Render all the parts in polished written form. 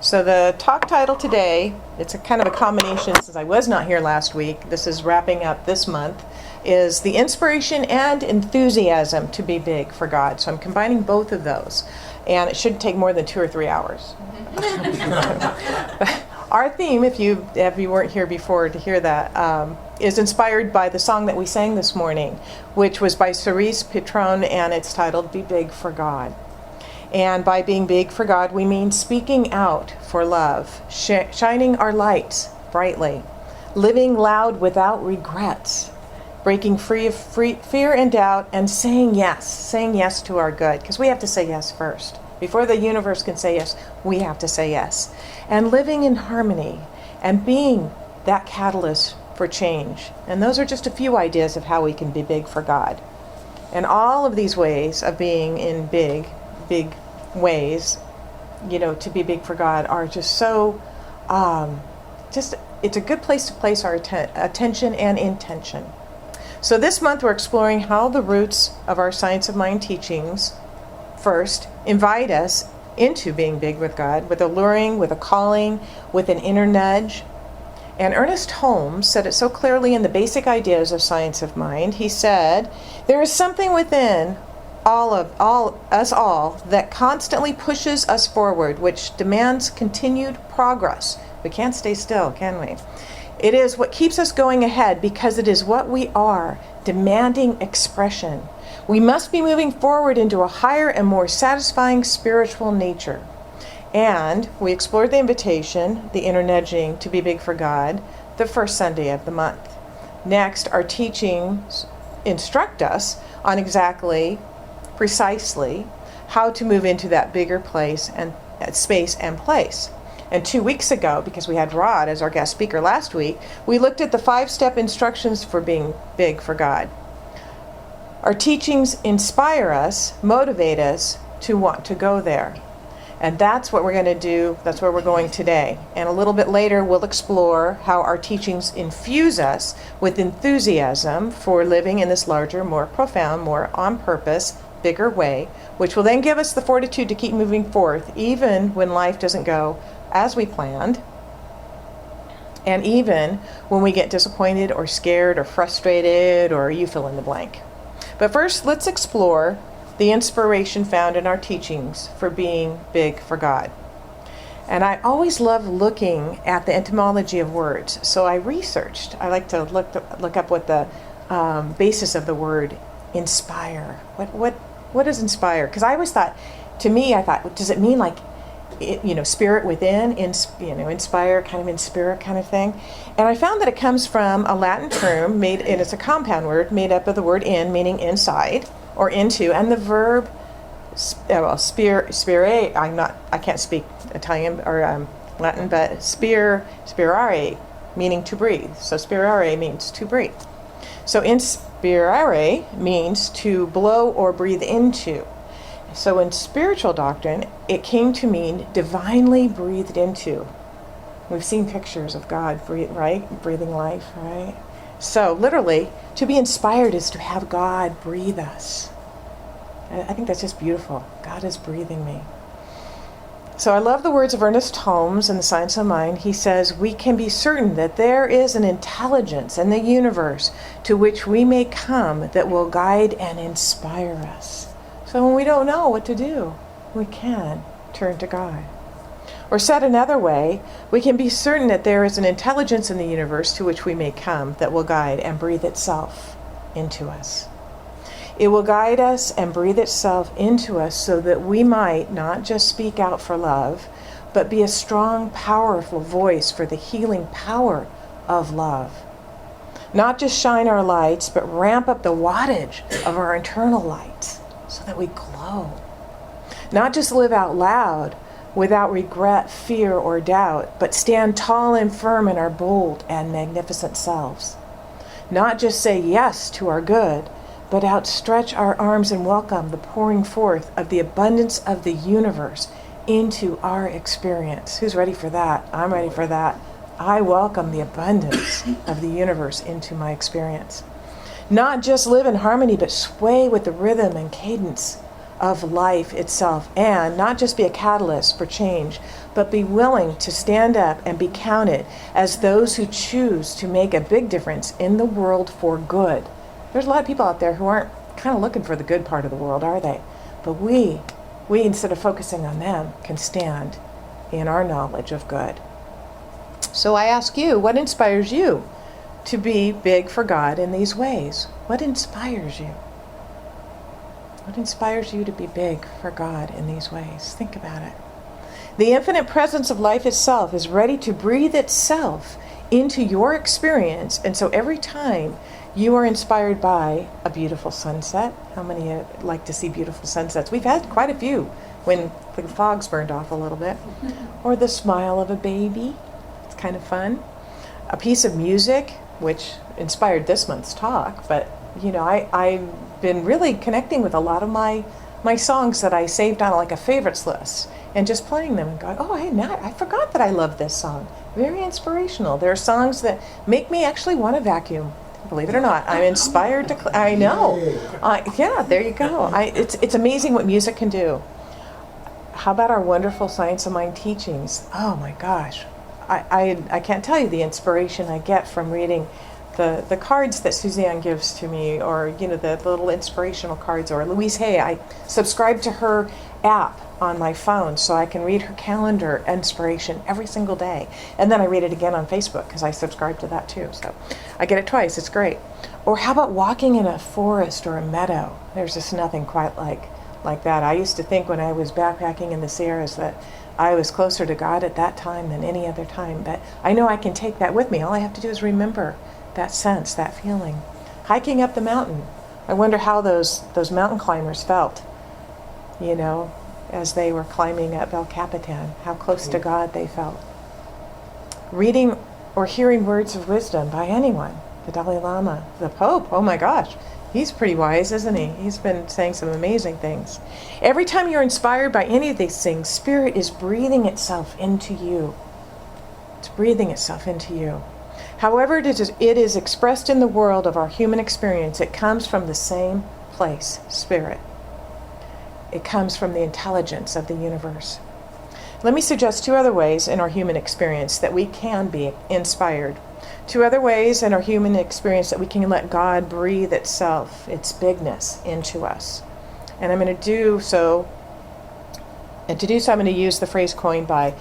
So the talk title today, it's a kind of a combination since I was not here last week. This is wrapping up this month, is the inspiration and enthusiasm to be big for God. So I'm combining both of those. And it shouldn't take more than 2 or 3 hours. Our theme, if you weren't here before to hear that, is inspired by the song that we sang this morning, which was by Cerise Pitron, and it's titled Be Big for God. And by being big for God, we mean speaking out for love, shining our lights brightly, living loud without regrets, breaking free of fear and doubt, and saying yes to our good, because we have to say yes first. Before the universe can say yes, we have to say yes. And living in harmony and being that catalyst for change. And those are just a few ideas of how we can be big for God. And all of these ways of being in big ways, to be big for God are just so, it's a good place to place our attention and intention. So this month we're exploring how the roots of our Science of Mind teachings first invite us into being big with God, with a luring, with a calling, with an inner nudge. And Ernest Holmes said it so clearly in the basic ideas of Science of Mind. He said, there is something within us all that constantly pushes us forward, which demands continued progress. We can't stay still, can we? It is what keeps us going ahead because it is what we are, demanding expression. We must be moving forward into a higher and more satisfying spiritual nature. And we explored the invitation, the inner nudging to be big for God, the first Sunday of the month. Next, our teachings instruct us on precisely how to move into that bigger place and space and place. And 2 weeks ago, because we had Rod as our guest speaker last week, we looked at the 5-step instructions for being big for God. Our teachings inspire us, motivate us to want to go there. And that's what we're going to do. That's where we're going today. And a little bit later, we'll explore how our teachings infuse us with enthusiasm for living in this larger, more profound, more on purpose, bigger way, which will then give us the fortitude to keep moving forth, even when life doesn't go as we planned, and even when we get disappointed or scared or frustrated, or you fill in the blank. But first, let's explore the inspiration found in our teachings for being big for God. And I always love looking at the etymology of words. So I researched. I like to look up what the basis of the word inspire. What does inspire? Because I always thought, does it mean like, spirit within, inspire, kind of in spirit kind of thing? And I found that it comes from a Latin term and it's a compound word made up of the word in, meaning inside or into, and the verb spire. I can't speak Italian or Latin, but spirare, meaning to breathe. So spirare means to breathe. So inspirare means to blow or breathe into. So in spiritual doctrine, it came to mean divinely breathed into. We've seen pictures of God breathing life, right? So literally, to be inspired is to have God breathe us. I think that's just beautiful. God is breathing me. So I love the words of Ernest Holmes in The Science of Mind. He says, we can be certain that there is an intelligence in the universe to which we may come that will guide and inspire us. So when we don't know what to do, we can turn to God. Or said another way, we can be certain that there is an intelligence in the universe to which we may come that will guide and breathe itself into us. It will guide us and breathe itself into us so that we might not just speak out for love, but be a strong, powerful voice for the healing power of love. Not just shine our lights, but ramp up the wattage of our internal lights so that we glow. Not just live out loud without regret, fear, or doubt, but stand tall and firm in our bold and magnificent selves. Not just say yes to our good, but outstretch our arms and welcome the pouring forth of the abundance of the universe into our experience. Who's ready for that? I'm ready for that. I welcome the abundance of the universe into my experience. Not just live in harmony, but sway with the rhythm and cadence of life itself, and not just be a catalyst for change, but be willing to stand up and be counted as those who choose to make a big difference in the world for good. There's a lot of people out there who aren't kind of looking for the good part of the world, are they? But we instead of focusing on them, can stand in our knowledge of good. So I ask you, what inspires you to be big for God in these ways? What inspires you? What inspires you to be big for God in these ways? Think about it. The infinite presence of life itself is ready to breathe itself into your experience. And so every time you are inspired by a beautiful sunset, how many like to see beautiful sunsets? We've had quite a few when the fog's burned off a little bit. Or the smile of a baby. It's kind of fun. A piece of music, which inspired this month's talk, but you know, I've been really connecting with a lot of my songs that I saved on like a favorites list and just playing them and going, oh, hey, Nat, I forgot that I love this song. Very inspirational. There are songs that make me actually want to vacuum. Believe it or not, I'm inspired to. I know. Yeah, there you go. It's amazing what music can do. How about our wonderful Science of Mind teachings? Oh my gosh, I can't tell you the inspiration I get from reading the cards that Suzanne gives to me, or you know, the little inspirational cards, or Louise Hay. I subscribe to her app on my phone so I can read her calendar inspiration every single day, and then I read it again on Facebook because I subscribe to that too, so I get it twice. It's great. Or how about walking in a forest or a meadow? There's just nothing quite like that. I used to think when I was backpacking in the Sierras that I was closer to God at that time than any other time, but I know I can take that with me. All I have to do is remember that sense, that feeling. Hiking up the mountain. I wonder how those mountain climbers felt, you know, as they were climbing up El Capitan, how close to God they felt. Reading or hearing words of wisdom by anyone, the Dalai Lama, the Pope, oh my gosh, he's pretty wise, isn't he? He's been saying some amazing things. Every time you're inspired by any of these things, Spirit is breathing itself into you. It's breathing itself into you. However it is expressed in the world of our human experience, it comes from the same place, Spirit. It comes from the intelligence of the universe. Let me suggest two other ways in our human experience that we can be inspired. Two other ways in our human experience that we can let God breathe itself, its bigness, into us. And I'm going to do so. And to do so, I'm going to use the phrase coined by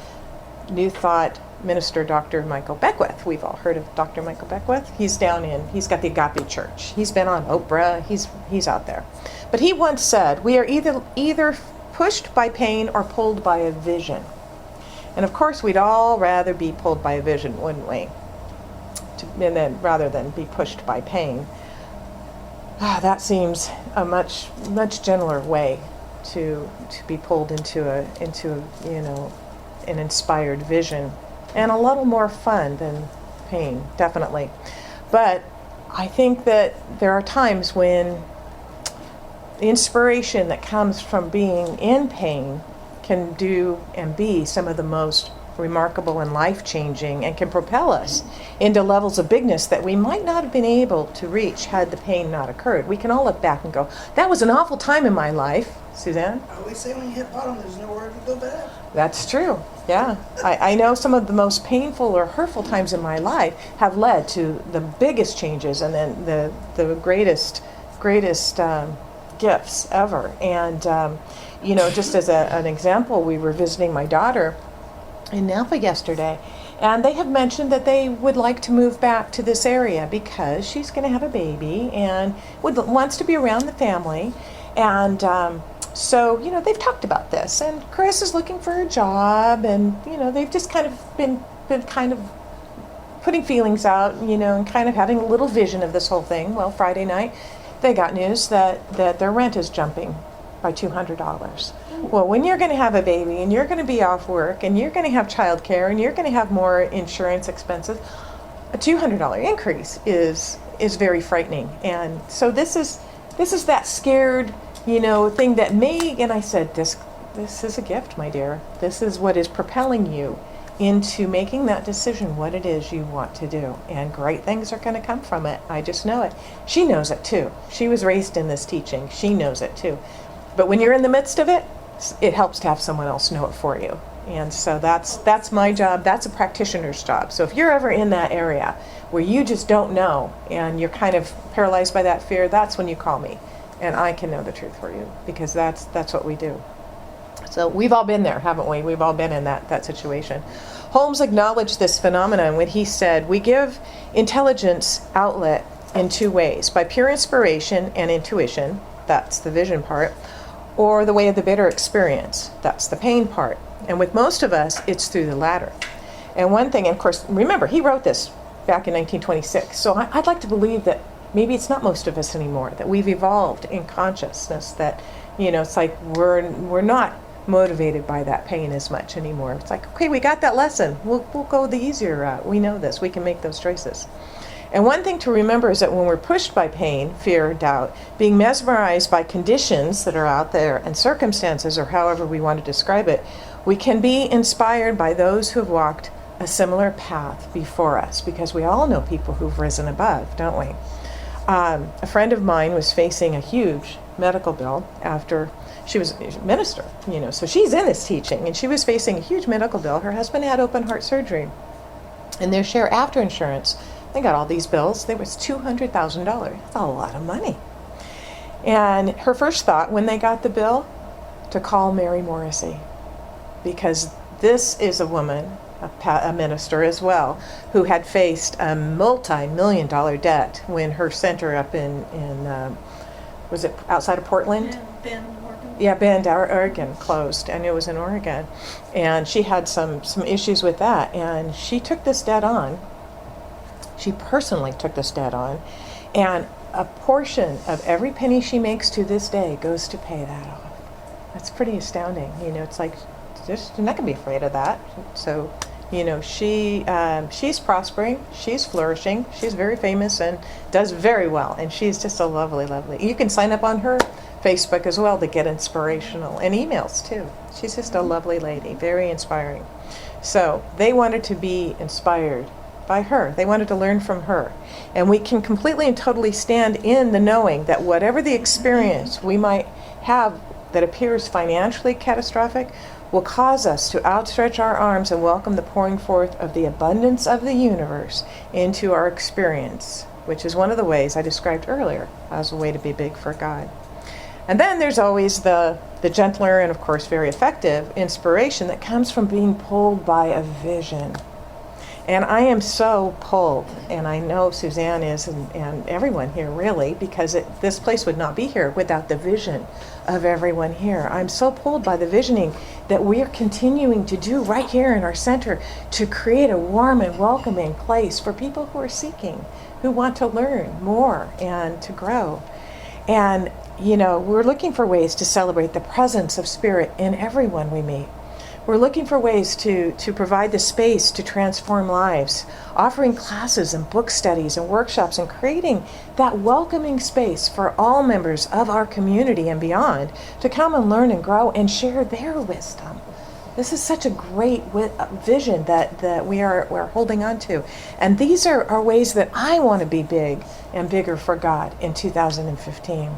New Thought minister Dr. Michael Beckwith. We've all heard of Dr. Michael Beckwith. He's got the Agape Church. He's been on Oprah. He's out there. But he once said, we are either pushed by pain or pulled by a vision. And of course, we'd all rather be pulled by a vision, wouldn't we? And then rather than be pushed by pain. That seems a much gentler way to be pulled into you know, an inspired vision, and a little more fun than pain, definitely. But I think that there are times when the inspiration that comes from being in pain can do and be some of the most remarkable and life-changing, and can propel us into levels of bigness that we might not have been able to reach had the pain not occurred. We can all look back and go, that was an awful time in my life. Suzanne? I always say when you hit bottom, there's nowhere to go back. That's true. Yeah. I know some of the most painful or hurtful times in my life have led to the biggest changes, and then the greatest gifts ever. And, you know, just as an example, we were visiting my daughter in Napa yesterday, and they have mentioned that they would like to move back to this area because she's going to have a baby and wants to be around the family. And so, you know, they've talked about this, and Chris is looking for a job, and, you know, they've just kind of been kind of putting feelings out, you know, and kind of having a little vision of this whole thing. Well, Friday night, they got news that their rent is jumping by $200. Well, when you're going to have a baby, and you're going to be off work, and you're going to have childcare, and you're going to have more insurance expenses, a $200 increase is very frightening. And so this is that scared, you know, thing that may, and I said, this is a gift, my dear. This is what is propelling you into making that decision, what it is you want to do. And great things are going to come from it. I just know it. She knows it too. She was raised in this teaching. She knows it too. But when you're in the midst of it, it helps to have someone else know it for you. And so that's my job. That's a practitioner's job. So if you're ever in that area where you just don't know and you're kind of paralyzed by that fear, that's when you call me, and I can know the truth for you, because that's what we do. So we've all been there, haven't we? We've all been in that situation. Holmes acknowledged this phenomenon when he said, we give intelligence outlet in two ways: by pure inspiration and intuition, that's the vision part, or the way of the bitter experience, that's the pain part. And with most of us, it's through the latter. And one thing, and of course, remember, he wrote this back in 1926, so I'd like to believe that maybe it's not most of us anymore, that we've evolved in consciousness, that, it's like we're not motivated by that pain as much anymore. It's like, okay, we got that lesson. We'll go the easier route. We know this. We can make those choices. And one thing to remember is that when we're pushed by pain, fear, doubt, being mesmerized by conditions that are out there and circumstances, or however we want to describe it, we can be inspired by those who have walked a similar path before us, because we all know people who've risen above, don't we? A friend of mine was facing a huge medical bill after she was a minister, so she's in this teaching, and she was facing a huge medical bill. Her husband had open heart surgery, and their share after insurance, they got all these bills. There was $200,000. That's a lot of money. And her first thought when they got the bill, to call Mary Morrissey, because this is a woman, a minister as well, who had faced a multi-million-dollar debt when her center up in was it outside of Portland? Bend, Oregon. Yeah, Bend, Oregon closed, and it was in Oregon. And she had some issues with that, and she took this debt on. She personally took this debt on, and a portion of every penny she makes to this day goes to pay that off. That's pretty astounding. It's like, you're not going to be afraid of that. So, she's prospering, she's flourishing, she's very famous and does very well, and she's just a lovely, lovely. You can sign up on her Facebook as well to get inspirational, and emails too. She's just a lovely lady, very inspiring. So they wanted to be inspired by her. They wanted to learn from her. And we can completely and totally stand in the knowing that whatever the experience we might have that appears financially catastrophic will cause us to outstretch our arms and welcome the pouring forth of the abundance of the universe into our experience, which is one of the ways I described earlier as a way to be big for God. And then there's always the gentler and, of course, very effective inspiration that comes from being pulled by a vision. And I am so pulled, and I know Suzanne is, and everyone here really, because this place would not be here without the vision of everyone here. I'm so pulled by the visioning that we are continuing to do right here in our center to create a warm and welcoming place for people who are seeking, who want to learn more and to grow. And, we're looking for ways to celebrate the presence of Spirit in everyone we meet. We're looking for ways to provide the space to transform lives, offering classes and book studies and workshops, and creating that welcoming space for all members of our community and beyond to come and learn and grow and share their wisdom. This is such a great vision that we're holding on to. And these are ways that I want to be big and bigger for God in 2015.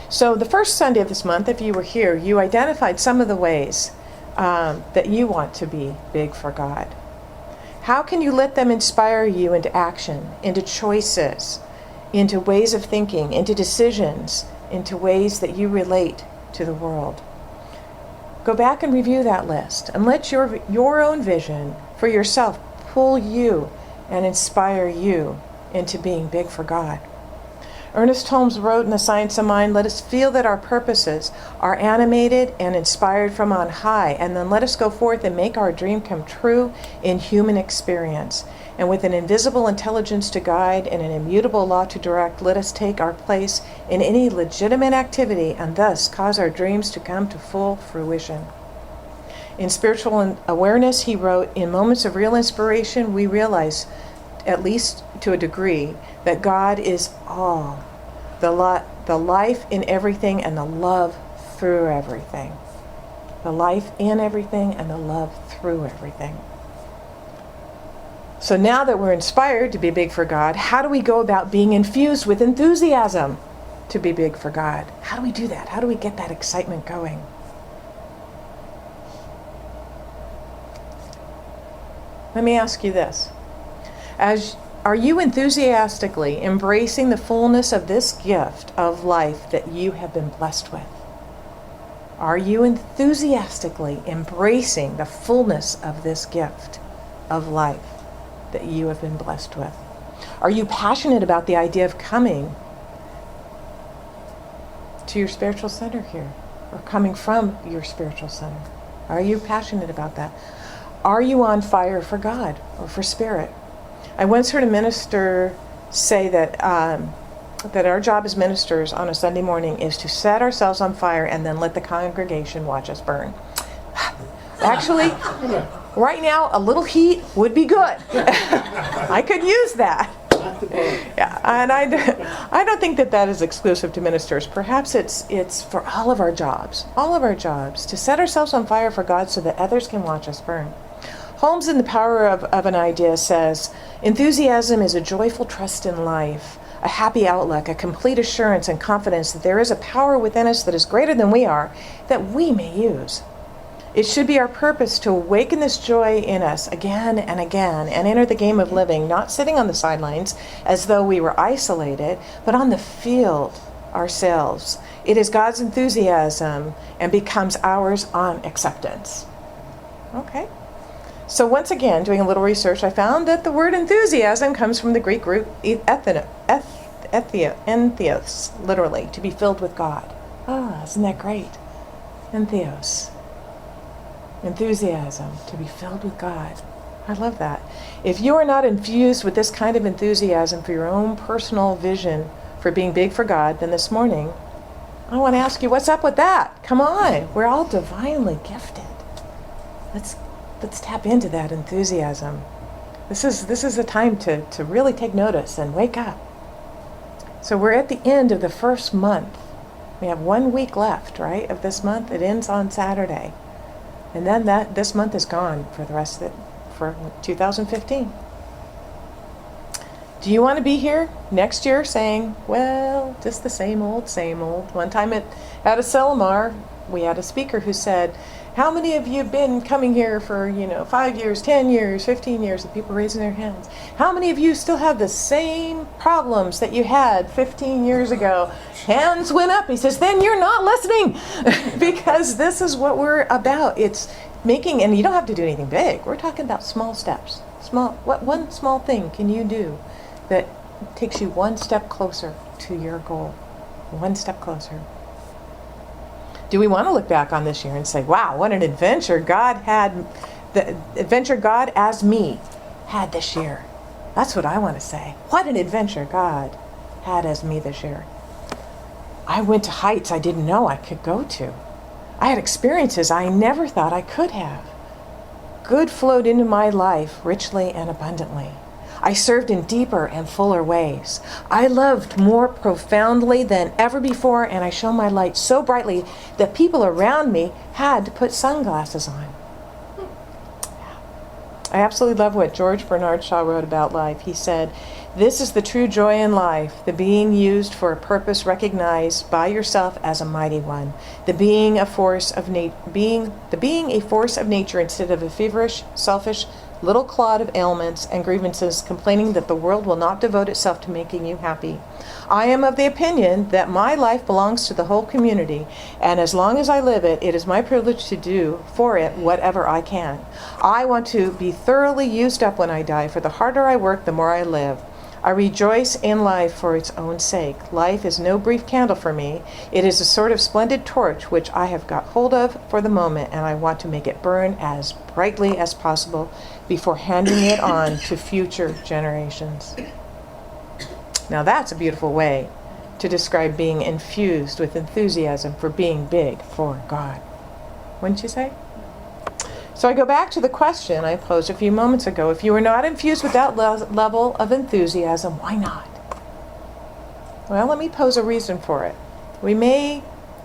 So the first Sunday of this month, if you were here, you identified some of the ways that you want to be big for God. How can you let them inspire you into action, into choices, into ways of thinking, into decisions, into ways that you relate to the world? Go back and review that list and let your own vision for yourself pull you and inspire you into being big for God. Ernest Holmes wrote in The Science of Mind, let us feel that our purposes are animated and inspired from on high, and then let us go forth and make our dream come true in human experience. And with an invisible intelligence to guide and an immutable law to direct, let us take our place in any legitimate activity and thus cause our dreams to come to full fruition. In Spiritual Awareness, he wrote, in moments of real inspiration, we realize, at least to a degree, that God is all, the life in everything and the love through everything. The life in everything and the love through everything. So now that we're inspired to be big for God, how do we go about being infused with enthusiasm to be big for God? How do we do that? How do we get that excitement going? Let me ask you this. Are you enthusiastically embracing the fullness of this gift of life that you have been blessed with? Are you enthusiastically embracing the fullness of this gift of life that you have been blessed with? Are you passionate about the idea of coming to your spiritual center here, or coming from your spiritual center? Are you passionate about that? Are you on fire for God or for Spirit? I once heard a minister say that that our job as ministers on a Sunday morning is to set ourselves on fire and then let the congregation watch us burn. Actually, right now, a little heat would be good. I could use that. Yeah, and I don't think that is exclusive to ministers. Perhaps it's for all of our jobs, to set ourselves on fire for God so that others can watch us burn. Holmes in The Power of an Idea says, enthusiasm is a joyful trust in life, a happy outlook, a complete assurance and confidence that there is a power within us that is greater than we are, that we may use. It should be our purpose to awaken this joy in us again and again and enter the game of living, not sitting on the sidelines as though we were isolated, but on the field ourselves. It is God's enthusiasm and becomes ours on acceptance. Okay. So once again, doing a little research, I found that the word enthusiasm comes from the Greek root entheos, literally, to be filled with God. Ah, isn't that great? Entheos. Enthusiasm, to be filled with God. I love that. If you are not infused with this kind of enthusiasm for your own personal vision for being big for God, then this morning, I want to ask you, what's up with that? Come on, we're all divinely gifted. Let's tap into that enthusiasm. This is a time to really take notice and wake up. So we're at the end of the first month. We have 1 week left, right, of this month. It ends on Saturday. And then this month is gone for the rest of it, for 2015. Do you want to be here next year saying, well, just the same old, same old? One time at a Selimar, we had a speaker who said, how many of you have been coming here for, 5 years, 10 years, 15 years? The people raising their hands. How many of you still have the same problems that you had 15 years ago? Hands went up. He says, then you're not listening because this is what we're about. It's making, and you don't have to do anything big. We're talking about small steps. What one small thing can you do that takes you one step closer to your goal? One step closer. Do we want to look back on this year and say, wow, what an adventure God had, the adventure God as me had this year? That's what I want to say. What an adventure God had as me this year. I went to heights I didn't know I could go to. I had experiences I never thought I could have. Good flowed into my life richly and abundantly. I served in deeper and fuller ways. I loved more profoundly than ever before, and I shone my light so brightly that people around me had to put sunglasses on. I absolutely love what George Bernard Shaw wrote about life. He said, this is the true joy in life, the being used for a purpose recognized by yourself as a mighty one, the being a force of nature instead of a feverish, selfish, little clod of ailments and grievances complaining that the world will not devote itself to making you happy. I am of the opinion that my life belongs to the whole community, and as long as I live it, it is my privilege to do for it whatever I can. I want to be thoroughly used up when I die, for the harder I work, the more I live. I rejoice in life for its own sake. Life is no brief candle for me. It is a sort of splendid torch which I have got hold of for the moment, and I want to make it burn as brightly as possible before handing it on to future generations. Now that's a beautiful way to describe being infused with enthusiasm for being big for God. Wouldn't you say? So I go back to the question I posed a few moments ago. If you are not infused with that level of enthusiasm, why not? Well, let me pose a reason for it. We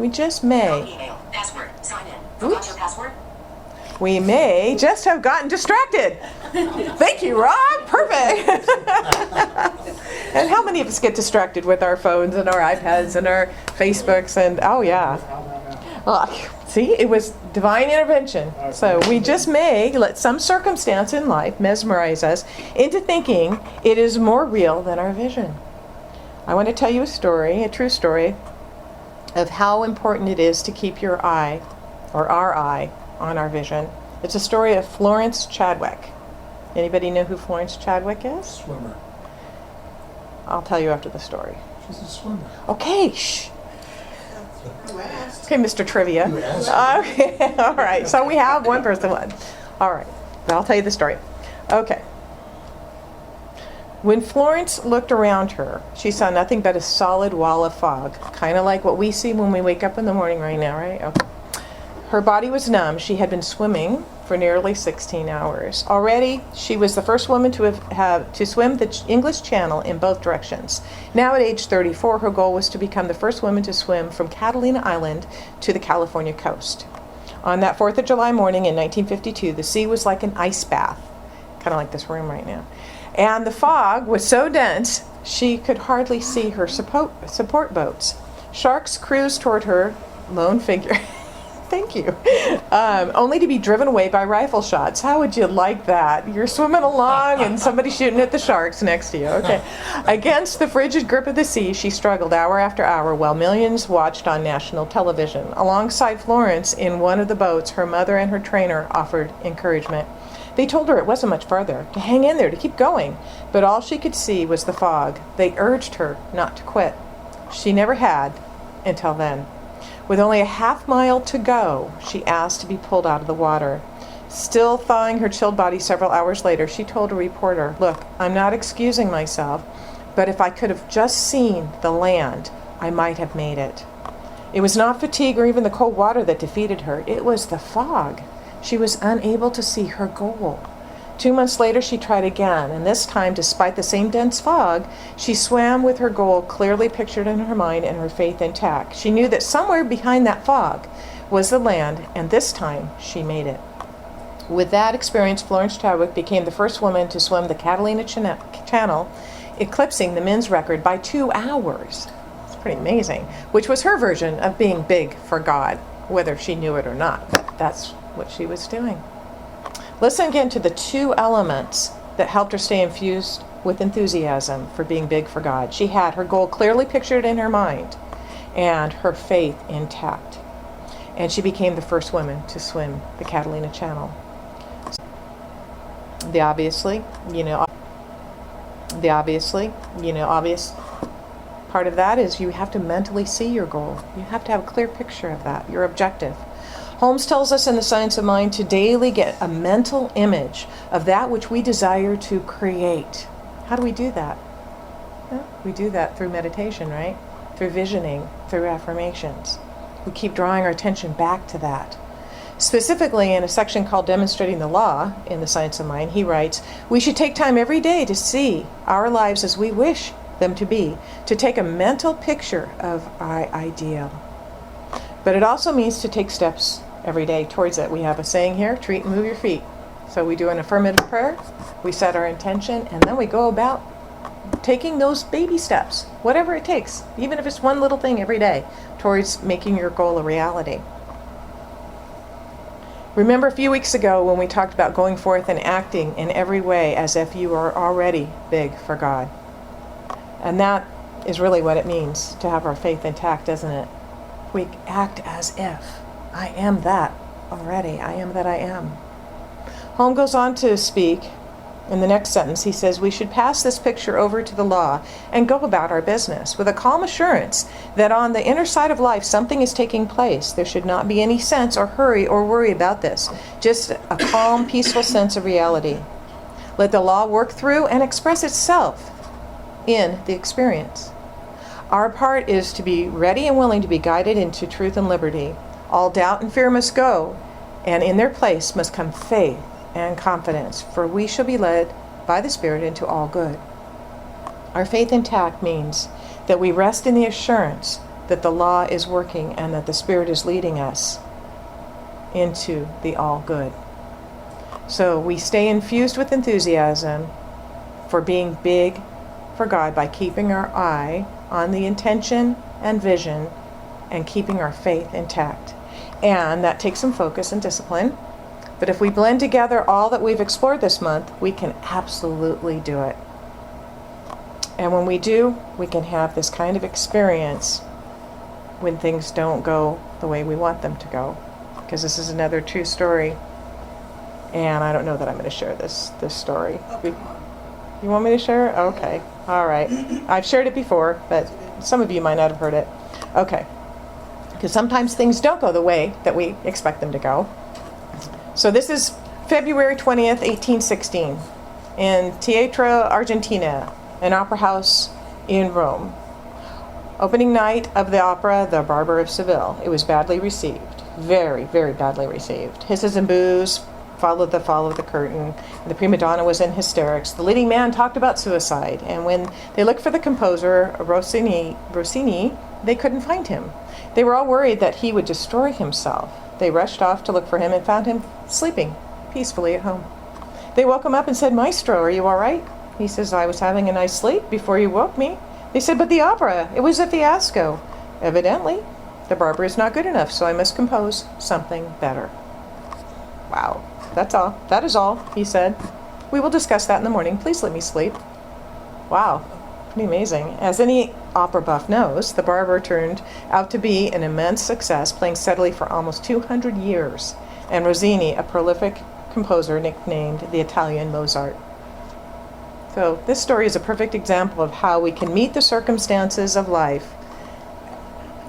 just may. Email, password, sign in. Forgot your password? We may just have gotten distracted. Thank you, Rob. Perfect. And how many of us get distracted with our phones and our iPads and our Facebooks and, oh yeah. See, it was divine intervention. So we just may let some circumstance in life mesmerize us into thinking it is more real than our vision. I want to tell you a story, a true story, of how important it is to keep your eye, or our eye, on our vision. It's a story of Florence Chadwick. Anybody know who Florence Chadwick is? Swimmer. I'll tell you after the story. She's a swimmer. Okay, shh. You asked. Okay, Mr. Trivia. You asked. Okay, all right. So we have one person one. All right. I'll tell you the story. Okay. When Florence looked around her, she saw nothing but a solid wall of fog, kind of like what we see when we wake up in the morning right now, right? Okay. Her body was numb. She had been swimming for nearly 16 hours. Already, she was the first woman to swim the English Channel in both directions. Now at age 34, her goal was to become the first woman to swim from Catalina Island to the California coast. On that 4th of July morning in 1952, the sea was like an ice bath, kind of like this room right now. And the fog was so dense, she could hardly see her support boats. Sharks cruised toward her lone figure. Thank you. Only to be driven away by rifle shots. How would you like that? You're swimming along and somebody's shooting at the sharks next to you. Okay. Against the frigid grip of the sea, she struggled hour after hour while millions watched on national television. Alongside Florence, in one of the boats, her mother and her trainer offered encouragement. They told her it wasn't much farther, to hang in there, to keep going. But all she could see was the fog. They urged her not to quit. She never had until then. With only a half mile to go, she asked to be pulled out of the water. Still thawing her chilled body several hours later, she told a reporter, "Look, I'm not excusing myself, but if I could have just seen the land, I might have made it." It was not fatigue or even the cold water that defeated her. It was the fog. She was unable to see her goal. 2 months later, she tried again, and this time, despite the same dense fog, she swam with her goal clearly pictured in her mind and her faith intact. She knew that somewhere behind that fog was the land, and this time she made it. With that experience, Florence Chadwick became the first woman to swim the Catalina Channel, eclipsing the men's record by 2 hours. It's pretty amazing, which was her version of being big for God, whether she knew it or not. But that's what she was doing. Listen again to the 2 elements that helped her stay infused with enthusiasm for being big for God. She had her goal clearly pictured in her mind and her faith intact. And she became the first woman to swim the Catalina Channel. The obvious part of that is you have to mentally see your goal. You have to have a clear picture of that, your objective. Holmes tells us in The Science of Mind to daily get a mental image of that which we desire to create. How do we do that? Well, we do that through meditation, right? Through visioning, through affirmations. We keep drawing our attention back to that. Specifically, in a section called Demonstrating the Law in The Science of Mind, he writes, "We should take time every day to see our lives as we wish them to be, to take a mental picture of our ideal." But it also means to take steps every day towards it. We have a saying here, treat and move your feet. So we do an affirmative prayer, we set our intention, and then we go about taking those baby steps, whatever it takes, even if it's one little thing every day, towards making your goal a reality. Remember a few weeks ago when we talked about going forth and acting in every way as if you are already big for God. And that is really what it means to have our faith intact, isn't it? We act as if I am that already. I am that I am. Holmes goes on to speak in the next sentence. He says, "We should pass this picture over to the law and go about our business with a calm assurance that on the inner side of life something is taking place. There should not be any sense or hurry or worry about this. Just a calm, peaceful sense of reality. Let the law work through and express itself in the experience. Our part is to be ready and willing to be guided into truth and liberty. All doubt and fear must go, and in their place must come faith and confidence, for we shall be led by the Spirit into all good." Our faith intact means that we rest in the assurance that the law is working and that the Spirit is leading us into the all good. So we stay infused with enthusiasm for being big for God by keeping our eye on the intention and vision and keeping our faith intact. And that takes some focus and discipline. But if we blend together all that we've explored this month, we can absolutely do it. And when we do, we can have this kind of experience when things don't go the way we want them to go. Because this is another true story. And I don't know that I'm going to share this story. Oh, come on. You want me to share it? Okay. All right. I've shared it before, but some of you might not have heard it. Okay. Because sometimes things don't go the way that we expect them to go. So this is February 20th, 1816, in Teatro Argentina, an opera house in Rome. Opening night of the opera, The Barber of Seville. It was badly received. Very, very badly received. Hisses and boos followed the fall of the curtain. The prima donna was in hysterics. The leading man talked about suicide. And when they looked for the composer, Rossini, they couldn't find him. They were all worried that he would destroy himself. They rushed off to look for him and found him sleeping peacefully at home. They woke him up and said, "Maestro, are you all right?" He says, "I was having a nice sleep before you woke me." They said, "But the opera, it was a fiasco." "Evidently, the barber is not good enough, so I must compose something better." Wow, that's all. That is all, he said. "We will discuss that in the morning. Please let me sleep." Wow, pretty amazing. As any opera buff knows, the barber turned out to be an immense success, playing steadily for almost 200 years, and Rossini, a prolific composer nicknamed the Italian Mozart. So this story is a perfect example of how we can meet the circumstances of life.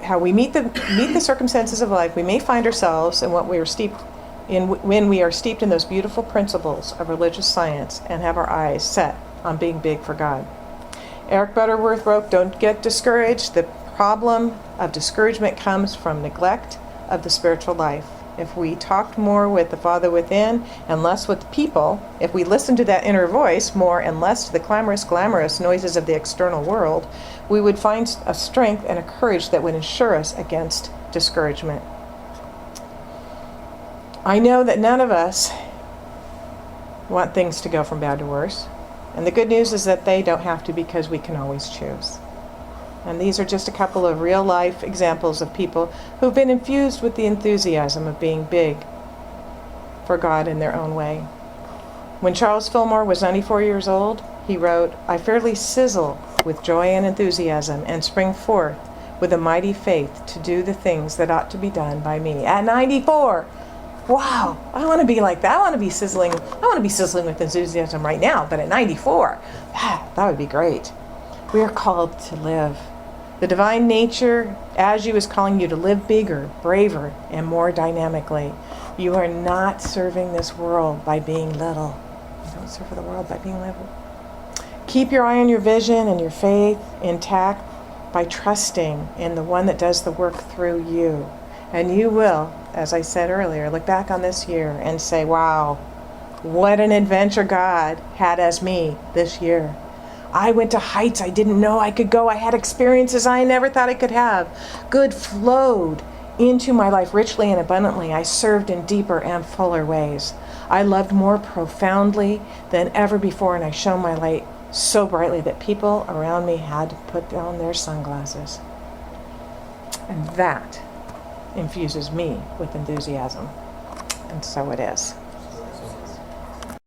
How we meet the circumstances of life. We may find ourselves in what we are steeped in when we are steeped in those beautiful principles of religious science and have our eyes set on being big for God. Eric Butterworth wrote, "Don't get discouraged. The problem of discouragement comes from neglect of the spiritual life. If we talked more with the Father within and less with people, if we listened to that inner voice more and less to the glamorous noises of the external world, we would find a strength and a courage that would ensure us against discouragement." I know that none of us want things to go from bad to worse. And the good news is that they don't have to, because we can always choose. And these are just a couple of real life examples of people who've been infused with the enthusiasm of being big for God in their own way. When Charles Fillmore was 94 years old, he wrote, "I fairly sizzle with joy and enthusiasm and spring forth with a mighty faith to do the things that ought to be done by me." At 94! Wow, I want to be like that. I want to be sizzling with enthusiasm right now, but at 94, that would be great. We are called to live. The divine nature, as you, is calling you to live bigger, braver, and more dynamically. You are not serving this world by being little. You don't serve the world by being little. Keep your eye on your vision and your faith intact by trusting in the one that does the work through you. And you will, as I said earlier, look back on this year and say, wow, what an adventure God had as me this year. I went to heights I didn't know I could go. I had experiences I never thought I could have. Good flowed into my life richly and abundantly. I served in deeper and fuller ways. I loved more profoundly than ever before, and I shone my light so brightly that people around me had to put down their sunglasses. And that infuses me with enthusiasm. And so it is.